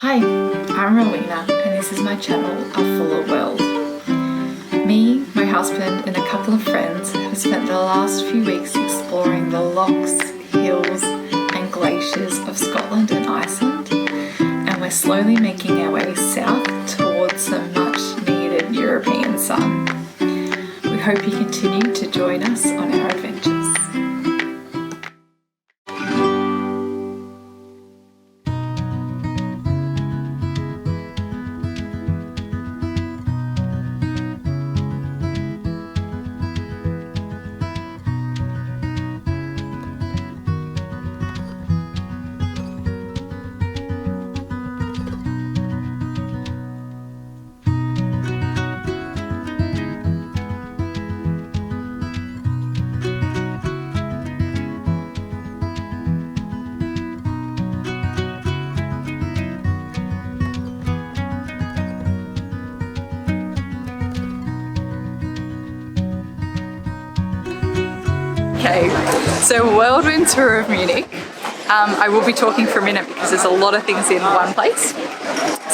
Hi, I'm Rowena and this is my channel, A Fuller World. Me, my husband and a couple of friends have spent the last few weeks exploring the lochs, hills and glaciers of Scotland and Iceland, and we're slowly making our way south towards some much needed European sun. We hope you continue to join us on our adventures. Okay, so whirlwind tour of Munich. I will be talking for a minute because there's a lot of things in one place.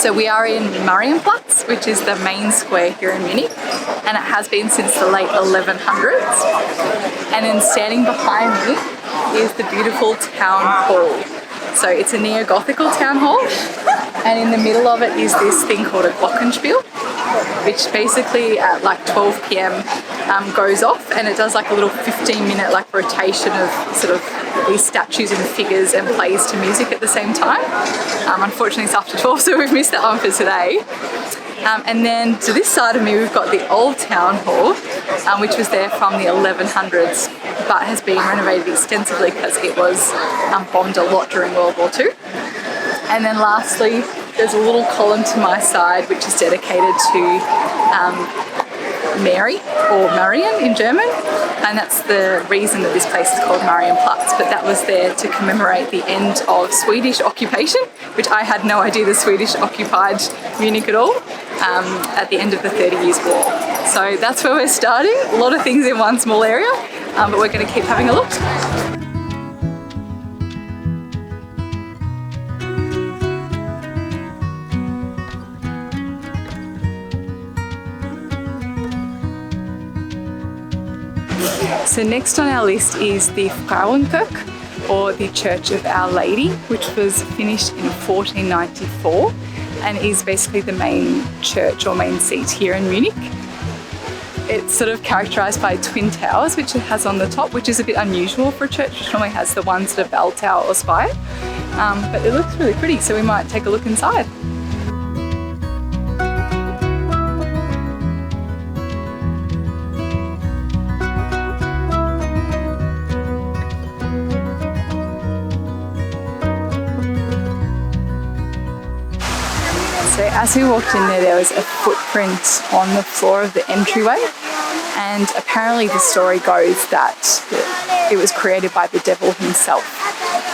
So we are in Marienplatz, which is the main square here in Munich, and it has been since the late 1100s. And then standing behind me is the beautiful town hall. So it's a neo-Gothical town hall, and in the middle of it is this thing called a glockenspiel, which basically at like 12 p.m. Goes off, and it does like a little 15-minute like rotation of sort of these statues and figures and plays to music at the same time. Unfortunately it's after 12, so we've missed that one for today. And then to this side of me we've got the old town hall, which was there from the 1100s but has been renovated extensively because it was bombed a lot during World War II. And then lastly there's a little column to my side which is dedicated to Mary, or Marian in German, and that's the reason that this place is called Marienplatz, but that was there to commemorate the end of Swedish occupation, which I had no idea the Swedish occupied Munich at all, at the end of the 30 Years' War. So that's where we're starting, a lot of things in one small area, but we're going to keep having a look. So next on our list is the Frauenkirche, or the Church of Our Lady, which was finished in 1494 and is basically the main church or main seat here in Munich. It's sort of characterised by twin towers, which it has on the top, which is a bit unusual for a church, which normally has the one sort of bell tower or spire. But it looks really pretty, so we might take a look inside. So as we walked in there was a footprint on the floor of the entryway, and apparently the story goes that it was created by the devil himself.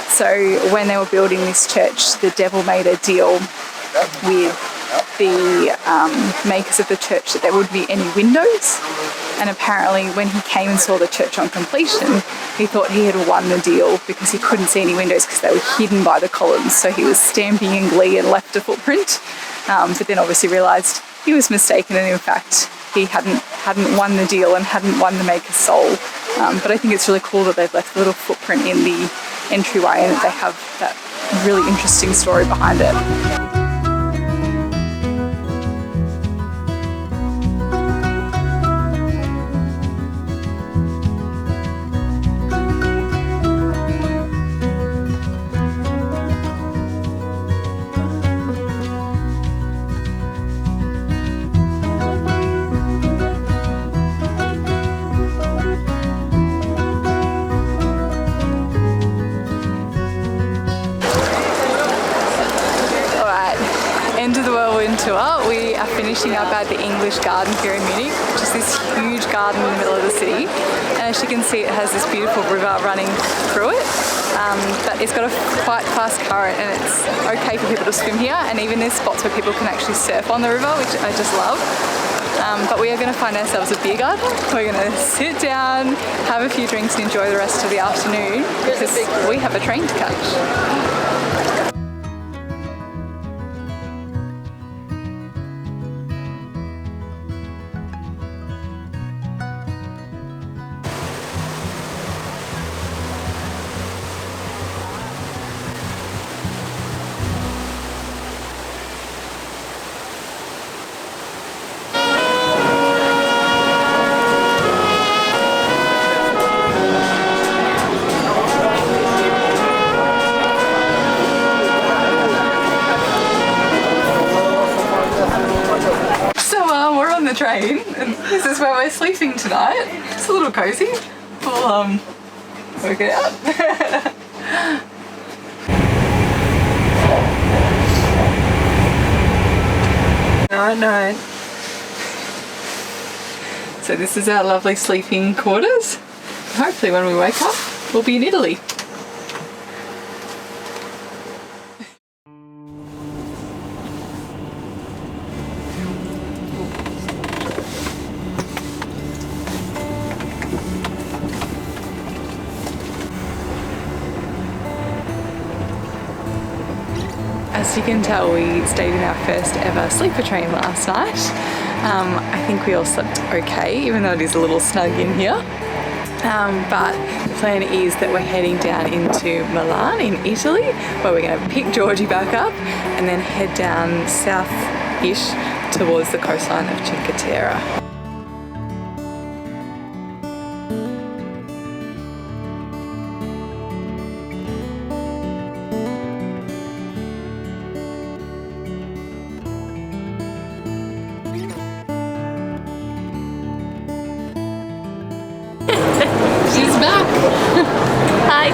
So when they were building this church, the devil made a deal with the makers of the church that there wouldn't be any windows, and apparently when he came and saw the church on completion he thought he had won the deal because he couldn't see any windows because they were hidden by the columns, so he was stamping in glee and left a footprint, but then obviously realised he was mistaken and in fact he hadn't won the deal and hadn't won the maker's soul. But I think it's really cool that they've left a little footprint in the entryway and that they have that really interesting story behind it. End of the whirlwind tour. We are finishing up at the English Garden here in Munich, which is this huge garden in the middle of the city. And as you can see, it has this beautiful river running through it. But it's got a quite fast current and it's okay for people to swim here, and even there's spots where people can actually surf on the river, which I just love. But we are going to find ourselves a beer garden. We're going to sit down, have a few drinks and enjoy the rest of the afternoon because we have a train to catch. train, and this is where we're sleeping tonight. It's a little cozy. We'll work it out. No. So this is our lovely sleeping quarters. Hopefully when we wake up, we'll be in Italy. As you can tell, we stayed in our first ever sleeper train last night. I think we all slept okay, even though it is a little snug in here. But the plan is that we're heading down into Milan in Italy, where we're going to pick Georgie back up and then head down south-ish towards the coastline of Cinque Terre. She's back! Hi!